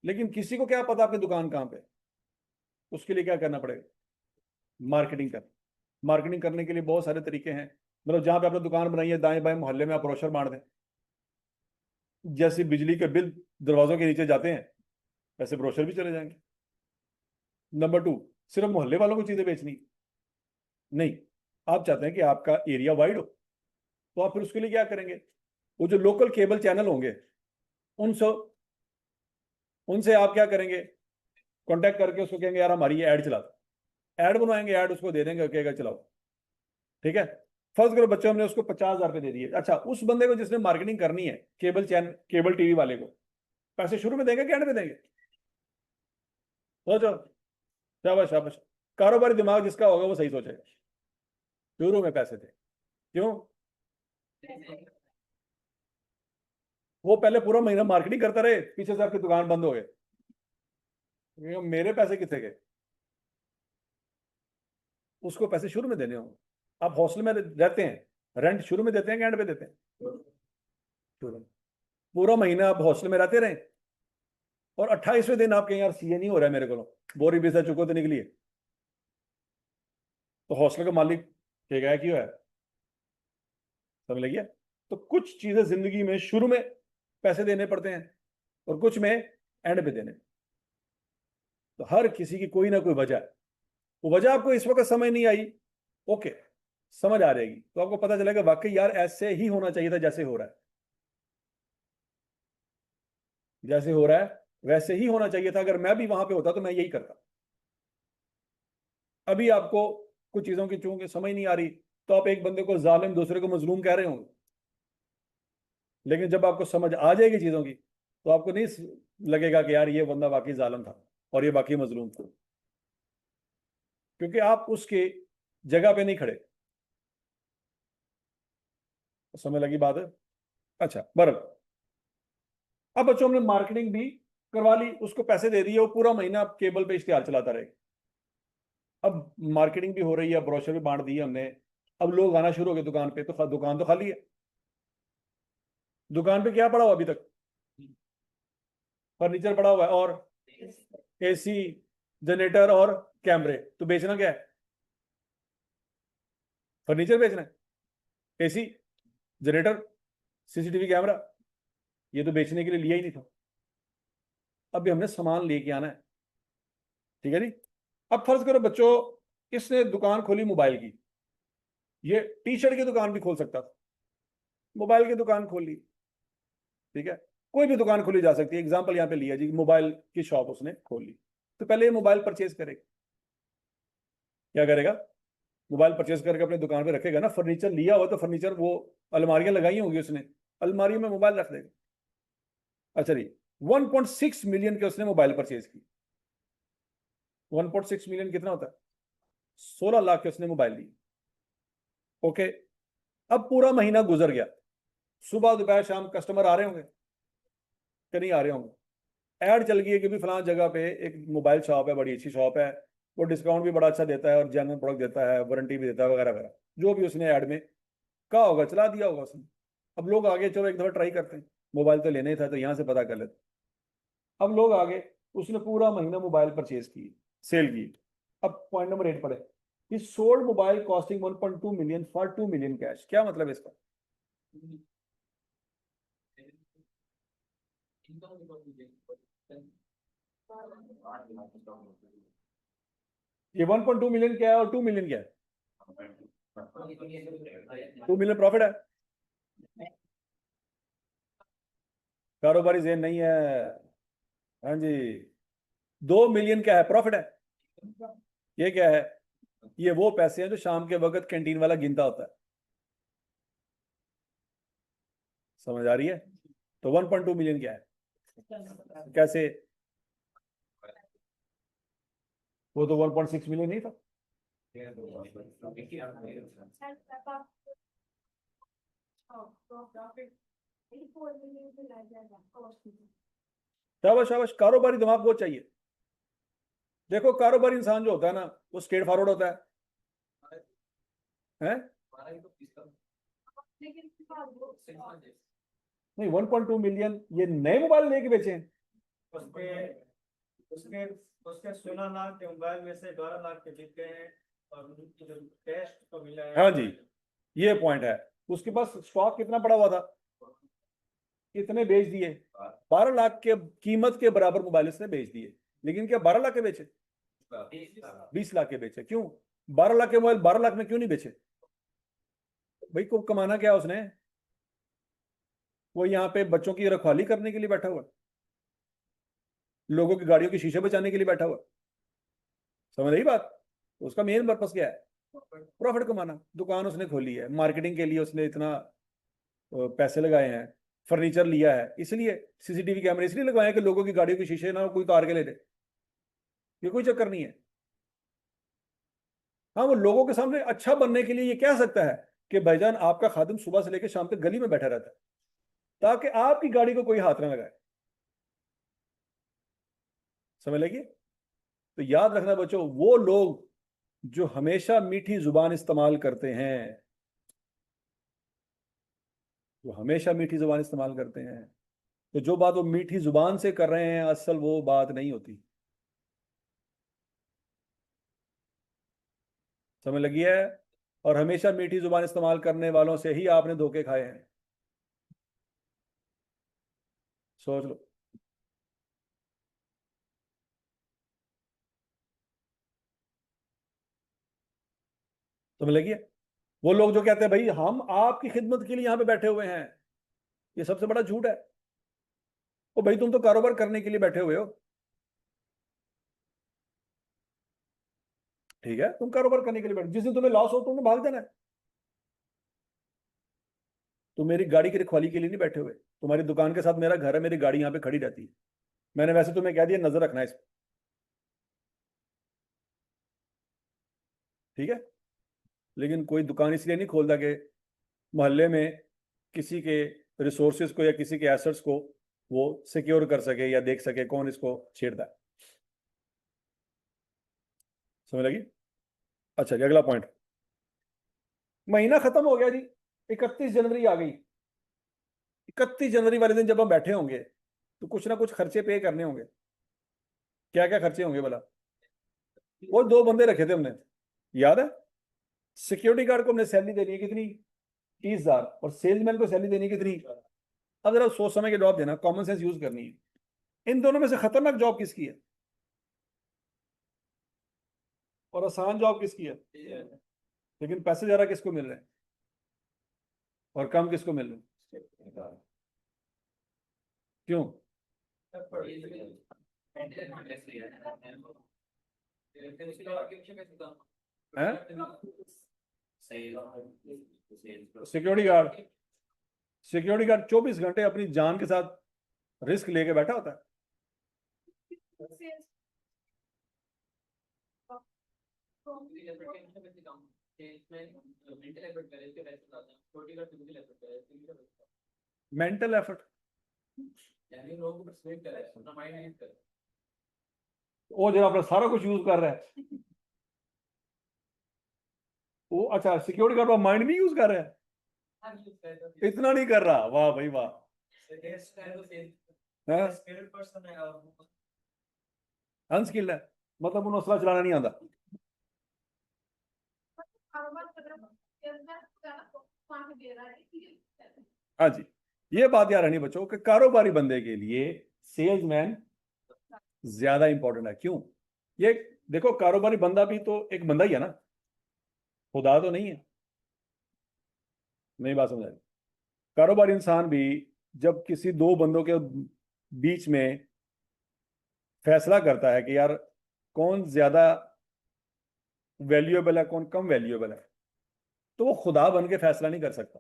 लेकिन किसी को क्या पता आपकी दुकान कहां पे? उसके लिए क्या करना पड़ेगा? मार्केटिंग कर। मार्केटिंग करने के लिए बहुत सारे तरीके हैं, मतलब जहां पे आपने दुकान बनाई है दाएं बाएं मोहल्ले में आप ब्रोशर मार दें, जैसे बिजली के बिल दरवाजों के नीचे जाते हैं वैसे ब्रोशर भी चले जाएंगे। नंबर टू, सिर्फ मोहल्ले वालों को चीजें बेचनी नहीं, आप चाहते हैं कि आपका एरिया वाइड हो, तो आप फिर उसके लिए क्या करेंगे? वो जो लोकल केबल चैनल होंगे उनसे उनसे आप क्या करेंगे? कांटेक्ट करके उसको कहेंगे यार हमारी ये ऐड चला दो, ऐड बनवाएंगे, ऐड उसको दे देंगे, कहेगा चलाओ। ठीक है, फर्स्ट करो बच्चों, हमने उसको 50,000 रुपये दे दिए। अच्छा, उस बंदे को जिसने मार्केटिंग करनी है केबल चैनल केबल टीवी वाले को पैसे शुरू में देंगे कि एंड में देंगे? सोचो। शाबाश शाबाश, कारोबारी दिमाग जिसका होगा वो सही सोचेगा, शुरू में पैसे थे। क्यों? वो पहले पूरा महीना मार्केटिंग करता रहे, पीछे से आपकी दुकान बंद हो गए, मेरे पैसे कितने गए? उसको पैसे शुरू में देने होंगे। आप हॉस्टल में रहते हैं, रेंट शुरू में देते हैं कि एंड पे देते हैं? शुरू में। पूरा महीना आप हॉस्टल में रहते रहे और 28वें दिन आप कहें यार सीए नहीं हो रहा है मेरे को, बोरी पैसा चुको तो निकलिए, तो हॉस्टल का मालिक कहेगा क्यों है? समझ लगिए? तो कुछ चीजें जिंदगी में शुरू में पैसे देने पड़ते हैं और कुछ में एंड पे देने। तो हर किसी की कोई ना कोई वजह है, वो वजह आपको इस वक्त समझ नहीं आई, ओके, समझ आ जाएगी तो आपको पता चलेगा वाकई यार ऐसे ही होना चाहिए था, जैसे हो रहा है, जैसे हो रहा है वैसे ही होना चाहिए था, अगर मैं भी वहां पे होता तो मैं यही करता। अभी आपको कुछ चीजों की चूंकि समझ नहीं आ रही तो आप एक बंदे को जालिम दूसरे को मजलूम कह रहे होंगे, लेकिन जब आपको समझ आ जाएगी चीजों की तो आपको नहीं लगेगा कि यार ये बंदा वाकई जालिम था और ये बाकी मजलूम था, क्योंकि आप उसके जगह पे नहीं खड़े। समझ लगी बात है? अच्छा बराबर। अब बच्चों हमने मार्केटिंग भी करवा ली, उसको पैसे दे दिए, वो पूरा महीना केबल पे इश्तेहार चलाता रहे। अब मार्केटिंग भी हो रही है, ब्रोशर भी बांट दिए हमने, अब लोग आना शुरू हो गए दुकान पे, तो दुकान तो खाली है। दुकान पे क्या पड़ा हुआ अभी तक? फर्नीचर पड़ा हुआ है और एसी, जनरेटर और कैमरे। तो बेचना क्या है? फर्नीचर बेचना है, एसी, जनरेटर, सीसीटीवी कैमरा, ये तो बेचने के लिए लिया ही नहीं था। अभी हमने सामान लेके आना है। ठीक है जी। अब फर्ज करो बच्चों, इसने दुकान खोली मोबाइल की, ये टी शर्ट की दुकान भी खोल सकता था, मोबाइल की दुकान खोल ली। ठीक है, कोई भी दुकान खोली जा सकती है, एग्जांपल यहां पे लिया जी, मोबाइल की शॉप उसने खोल ली, तो पहले ये मोबाइल परचेज करेगा। क्या करेगा? मोबाइल परचेज करके अपनी दुकान पे रखेगा ना, फर्नीचर लिया हुआ तो फर्नीचर वो अलमारियां लगाई होंगी उसने, अलमारी में मोबाइल रख देगा। अच्छा जी, 1.6 मिलियन के उसने मोबाइल परचेज की। 1.6 मिलियन कितना होता है? 16 लाख के उसने मोबाइल ली। ओके, अब पूरा महीना गुजर गया, सुबह दोपहर शाम कस्टमर आ रहे होंगे कि नहीं आ रहे होंगे? ऐड चल गई है कि भी फलां जगह पे एक मोबाइल शॉप है, बड़ी अच्छी शॉप है, वो डिस्काउंट भी बड़ा अच्छा देता है और जेन्युइन प्रोडक्ट देता है, वारंटी भी देता है वगैरह वगैरह, जो भी उसने ऐड में कहा होगा, चला दिया होगा उसने। अब लोग आगे चलो एक दफा ट्राई करते हैं, मोबाइल तो लेना ही था तो यहाँ से पता कर लेते। अब लोग आगे, उसने पूरा महीना मोबाइल परचेज की, सेल की। अब पॉइंट नंबर 8 पढ़े, ही sold mobile costing 1.2 million for 2 million cash. क्या मतलब है इसका? ये 1.2 मिलियन क्या है और 2 मिलियन क्या है? 2 मिलियन प्रॉफिट है। कारोबारी जेन नहीं है। हाँ जी, 2 मिलियन क्या है? प्रॉफिट है। ये क्या है? ये वो पैसे हैं जो शाम के वक्त कैंटीन वाला गिनता होता है। समझ आ रही है? तो 1.2 मिलियन क्या है? कैसे? वो तो 1.6 मिलियन नहीं था। शाबाश शाबाश, कारोबारी दिमाग बहुत चाहिए। देखो कारोबारी इंसान जो होता है ना, वो स्ट्रेट फॉरवर्ड होता है? नहीं, 1.2 मिलियन ये नए मोबाइल लेके बेचे हैं। उसके उसके उसके 16 लाख के मोबाइल में से 12 लाख के बिक गए हैं और जो टेस्ट तो मिला है। हाँ जी, ये पॉइंट है। उसके पास स्टॉक कितना पड़ा हुआ था? इतने बेच दिए। 12 लाख के कीमत के बराबर मोबाइल इसने बेच दिए, लेकिन क्या 12 लाख के बेचे? 20 लाख के बेचे। क्यों 12 लाख के मोबाइल 12 लाख में क्यों नहीं बेचे? भाई को कमाना क्या उसने? वो यहाँ पे बच्चों की रखवाली करने के लिए बैठा हुआ, लोगों की गाड़ियों की शीशे बचाने के लिए बैठा हुआ। समझ रही बात? उसका मेन पर्पस क्या है? प्रॉफिट कमाना। दुकान उसने खोली है, मार्केटिंग के लिए उसने इतना पैसे लगाए हैं, फर्नीचर लिया है, इसलिए सीसीटीवी कैमरे इसलिए लगवाए हैं कि लोगों की गाड़ियों के शीशे ना कोई तार के ले दे। ये कोई चक्कर नहीं है। हाँ, वो लोगों के सामने अच्छा बनने के लिए ये कह सकता है कि भाईजान आपका खादिम सुबह से लेकर शाम तक गली में बैठा रहता है, ताकि आपकी गाड़ी को कोई हाथ ना लगाए। समझ लगी? तो याद रखना बच्चों, वो लोग जो हमेशा मीठी जुबान इस्तेमाल करते हैं, जो हमेशा मीठी जुबान इस्तेमाल करते हैं, तो जो बात वो मीठी जुबान से कर रहे हैं असल वो बात नहीं होती। समझ लगी है? और हमेशा मीठी जुबान इस्तेमाल करने वालों से ही आपने धोखे खाए हैं। सोच लो। समझ लगी है? वो लोग जो कहते हैं भाई हम आपकी खिदमत के लिए यहां पे बैठे हुए हैं, ये सबसे बड़ा झूठ है। ओ भाई तुम तो कारोबार करने के लिए बैठे हुए हो। ठीक है, तुम कारोबार करने के लिए बैठे, जिस दिन तुम्हें लॉस हो तुमने भाग जाना है। तुम मेरी गाड़ी की रखवाली के लिए नहीं बैठे हुए। तुम्हारी दुकान के साथ मेरा घर है, मेरी गाड़ी यहाँ पे खड़ी रहती है। मैंने वैसे तुम्हें कह दिया नजर रखना है इस पर। ठीक है, लेकिन कोई दुकान इसलिए नहीं खोलता कि मोहल्ले में किसी के रिसोर्सेज को या किसी के एसेट्स को वो सिक्योर कर सके या देख सके कौन इसको छेड़ता है। समझ लगी? अच्छा जी, अगला पॉइंट। महीना खत्म हो गया जी, 31 जनवरी आ गई। 31 जनवरी वाले दिन जब हम बैठे होंगे तो कुछ ना कुछ खर्चे पे करने होंगे। क्या क्या खर्चे होंगे भला? वो 2 बंदे रखे थे हमने, याद है? सिक्योरिटी गार्ड को हमने सैलरी देनी है कितनी? 30,000। और सेल्समैन को सैलरी देनी है कितनी? अब जरा सोच समझ के जवाब देना, कॉमन सेंस यूज करनी है। इन दोनों में से खतरनाक जॉब किसकी है और आसान जॉब किसकी है? लेकिन पैसे ज्यादा किसको मिल रहे हैं और कम किसको मिल रहे हैं? क्यों? हैं? सिक्योरिटी गार्ड 24 घंटे अपनी जान के साथ रिस्क लेके बैठा होता है। मेंटल एफर्ट वो जरा अपना सारा कुछ यूज कर रहा है वो। अच्छा, सिक्योरिटी गार्ड माइंड भी यूज कर रहा है, इतना नहीं कर रहा। वाह भाई वाह। अनस्किल्ड है, मतलब उन्हें असला चलाना नहीं आता। हाँ जी, ये बात याद रहनी बच्चों कि कारोबारी बंदे के लिए सेल्समैन ज्यादा इंपॉर्टेंट है। क्यों? ये देखो, कारोबारी बंदा भी तो एक बंदा ही है ना, खुदा तो नहीं है। नहीं बात समझ आई? कारोबारी इंसान भी जब किसी दो बंदों के बीच में फैसला करता है कि यार कौन ज्यादा वैल्यूएबल है, कौन कम वैल्यूएबल है, तो वो खुदा बन के फैसला नहीं कर सकता।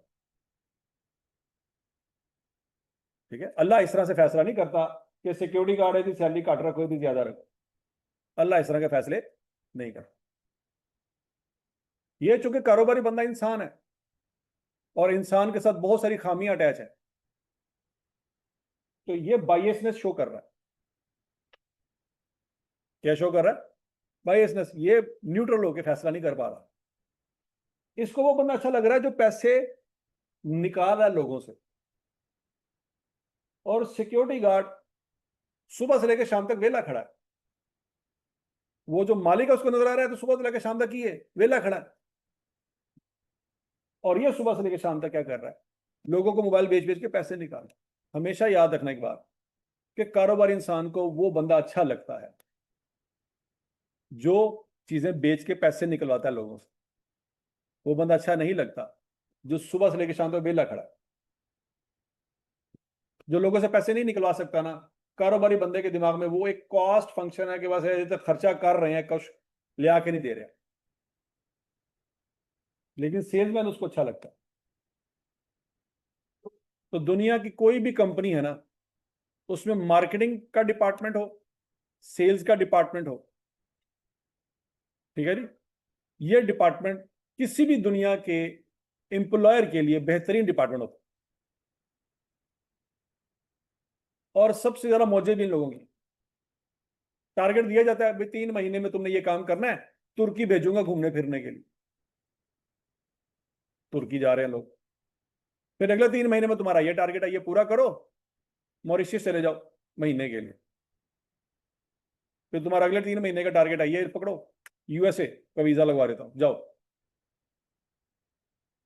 ठीक है, अल्लाह इस तरह से फैसला नहीं करता कि सिक्योरिटी गार्ड है, सैलरी घट रखो, ज्यादा रखो। अल्लाह इस तरह के फैसले नहीं करता। ये चूंकि कारोबारी बंदा इंसान है और इंसान के साथ बहुत सारी खामियां अटैच है, तो ये बायसनेस शो कर रहा है। क्या शो कर रहा है? बायसनेस। ये न्यूट्रल होकर फैसला नहीं कर पा रहा। इसको वो बंदा अच्छा लग रहा है जो पैसे निकाल रहा है लोगों से। और सिक्योरिटी गार्ड सुबह से लेकर शाम तक वेला खड़ा है। वो जो मालिक है उसको नजर आ रहा है तो सुबह से लेकर शाम तक ही है वेला खड़ा है। और ये सुबह से लेकर शाम तक क्या कर रहा है? लोगों को मोबाइल बेच बेच के पैसे निकाल रहा है। हमेशा याद रखना एक बात कि कारोबारी इंसान को वो बंदा अच्छा लगता है जो चीजें बेच के पैसे निकलवाता है लोगों से। वो बंदा अच्छा नहीं लगता जो सुबह से लेकर शाम तक वेला खड़ा है। जो लोगों से पैसे नहीं निकलवा सकता ना, कारोबारी बंदे के दिमाग में वो एक कॉस्ट फंक्शन है कि बस जब खर्चा कर रहे हैं कुछ ले आके नहीं दे रहे। लेकिन सेल्समैन उसको अच्छा लगता है। तो दुनिया की कोई भी कंपनी है ना, उसमें मार्केटिंग का डिपार्टमेंट हो, सेल्स का डिपार्टमेंट हो, ठीक है जी, ये डिपार्टमेंट किसी भी दुनिया के एम्प्लॉयर के लिए बेहतरीन डिपार्टमेंट होता है। और सबसे ज्यादा मौजे भी इन लोगों की। टारगेट दिया जाता है भाई 3 महीने में तुमने ये काम करना है, तुर्की भेजूंगा घूमने फिरने के लिए। तुर्की जा रहे हैं लोग। फिर अगले 3 महीने में तुम्हारा ये टारगेट है, ये पूरा करो, मॉरिशस चले जाओ महीने के लिए। फिर तुम्हारा अगले 3 महीने का टारगेट है, ये पकड़ो यूएसए का वीजा लगवा देता हूं, जाओ।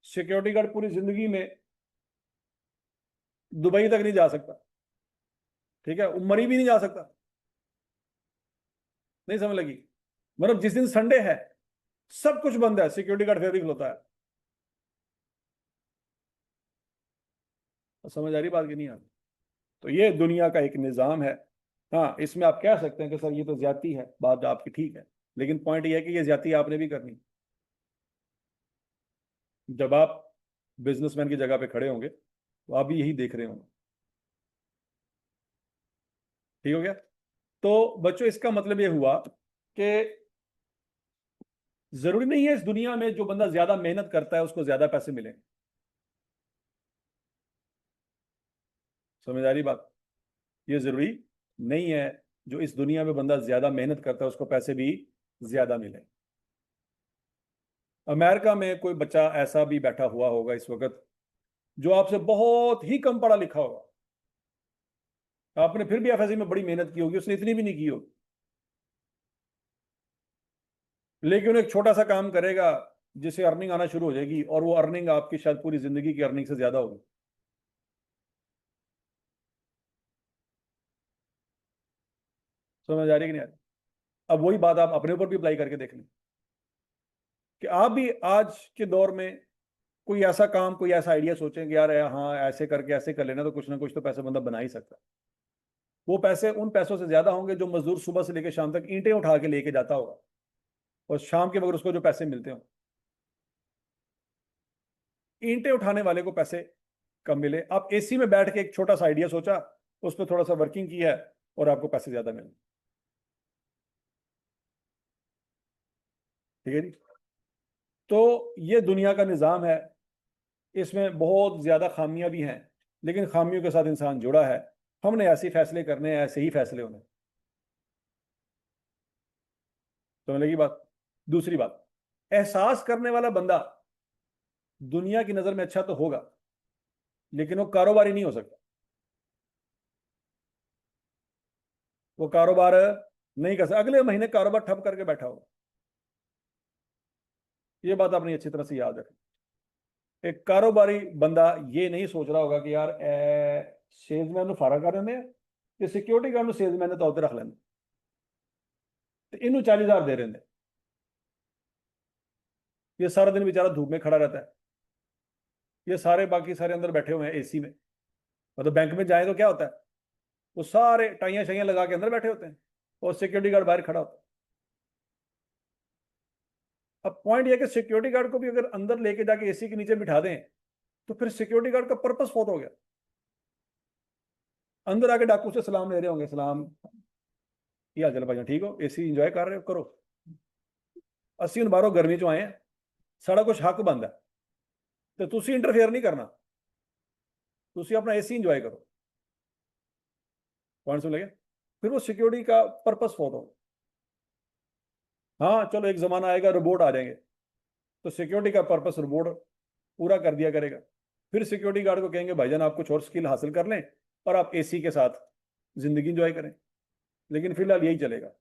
सिक्योरिटी गार्ड पूरी जिंदगी में दुबई तक नहीं जा सकता, ठीक है, उमरी भी नहीं जा सकता। नहीं समझ लगी? मतलब जिस दिन संडे है सब कुछ बंद है, सिक्योरिटी गार्ड फिर भी खुलता है। समझ आ रही बात की नहीं आ रही? तो ये दुनिया का एक निज़ाम है। हाँ, इसमें आप कह सकते हैं कि सर ये तो ज्यादती है, बात आपकी ठीक है, लेकिन पॉइंट ये है कि ये ज्यादती आपने भी करनी। जब आप बिजनेसमैन की जगह पे खड़े होंगे तो आप भी यही देख रहे होंगे। ठीक हो गया? तो बच्चों, इसका मतलब ये हुआ कि जरूरी नहीं है इस दुनिया में जो बंदा ज्यादा मेहनत करता है उसको ज्यादा पैसे मिले। समझ आ रही बात? ये जरूरी नहीं है जो इस दुनिया में बंदा ज्यादा मेहनत करता है उसको पैसे भी ज्यादा मिले। अमेरिका में कोई बच्चा ऐसा भी बैठा हुआ होगा इस वक्त जो आपसे बहुत ही कम पढ़ा लिखा होगा, आपने फिर भी एफएससी में बड़ी मेहनत की होगी, उसने इतनी भी नहीं की होगी, लेकिन एक छोटा सा काम करेगा जिससे अर्निंग आना शुरू हो जाएगी और वो अर्निंग आपकी शायद पूरी जिंदगी की अर्निंग से ज्यादा होगी। समझ आ रही है कि नहीं आ रही? अब वही बात आप अपने ऊपर भी अप्लाई करके देख लें कि आप भी आज के दौर में कोई ऐसा काम, कोई ऐसा आइडिया सोचें कि यार हाँ ऐसे करके ऐसे कर लेना तो कुछ ना कुछ तो पैसे बंदा बना ही सकता है। वो पैसे उन पैसों से ज्यादा होंगे जो मजदूर सुबह से लेकर शाम तक ईंटें उठा के लेके जाता होगा। और शाम के वक्त उसको जो पैसे मिलते हो, ईंटें उठाने वाले को पैसे कम मिले। आप एसी में बैठ के एक छोटा सा आइडिया सोचा, उस पर थोड़ा सा वर्किंग की है और आपको पैसे ज्यादा मिले। ठीक है जी। तो ये दुनिया का निज़ाम है, इसमें बहुत ज्यादा खामियां भी हैं, लेकिन खामियों के साथ इंसान जुड़ा है। हमने ऐसे फैसले करने हैं, ऐसे ही फैसले होने। समझ लगी बात। दूसरी बात, एहसास करने वाला बंदा दुनिया की नजर में अच्छा तो होगा, लेकिन वो कारोबारी नहीं हो सकता। वो कारोबार नहीं कर सकता, अगले महीने कारोबार ठप करके बैठा होगा। ये बात आपने अच्छी तरह से याद रखें। एक कारोबारी बंदा ये नहीं सोच रहा होगा कि यार सेल्समैन फारा कर रहे हैं, ये सिक्योरिटी गार्ड सेल्समैन तो उत्ते रख लेंगे, तो इनू 40,000 दे रहे हैं। ये सारा दिन बेचारा धूप में खड़ा रहता है, ये सारे बाकी सारे अंदर बैठे हुए हैं एसी में। मतलब बैंक में जाए तो क्या होता है, वो सारे टाइयां शाइयां लगा के अंदर बैठे होते हैं और सिक्योरिटी गार्ड बाहर खड़ा होता है। अब पॉइंट यह कि सिक्योरिटी गार्ड को भी अगर अंदर लेके जाके एसी के नीचे बिठा दें, तो फिर सिक्योरिटी गार्ड का पर्पस फॉत हो गया। अंदर आके डाकू से सलाम ले रहे होंगे, सलाम, क्या चल भाई, ठीक हो, एसी इंजॉय कर रहे हो, करो। 80 बारो गर्मी चो आए हैं, सारा कुछ हक बंद है, तो तुसी इंटरफेयर नहीं करना, तुसी अपना एसी इंजॉय करो। पॉइंट सुन लगे। फिर वो सिक्योरिटी का पर्पस फॉत हो। हाँ चलो, एक जमाना आएगा रोबोट आ जाएंगे, तो सिक्योरिटी का पर्पस रोबोट पूरा कर दिया करेगा। फिर सिक्योरिटी गार्ड को कहेंगे भाईजान आप कुछ और स्किल हासिल कर लें और आप एसी के साथ जिंदगी इंजॉय करें। लेकिन फिलहाल यही चलेगा।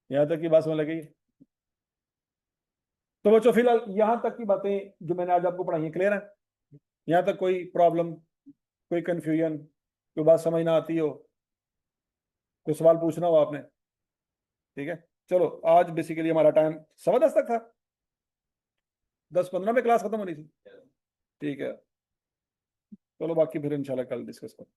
यहां तक की बात समझ लगी। तो बच्चों फिलहाल यहां तक की बातें जो मैंने आज आपको पढ़ाई क्लियर है? यहां तक कोई प्रॉब्लम, कोई कंफ्यूजन, कोई बात समझ ना आती हो, कोई सवाल पूछना हो आपने? ठीक है, चलो आज बेसिकली हमारा टाइम 10:15 तक था, 10:15 में क्लास खत्म होनी थी। ठीक है, चलो बाकी फिर इंशाल्लाह कल डिस्कस करें।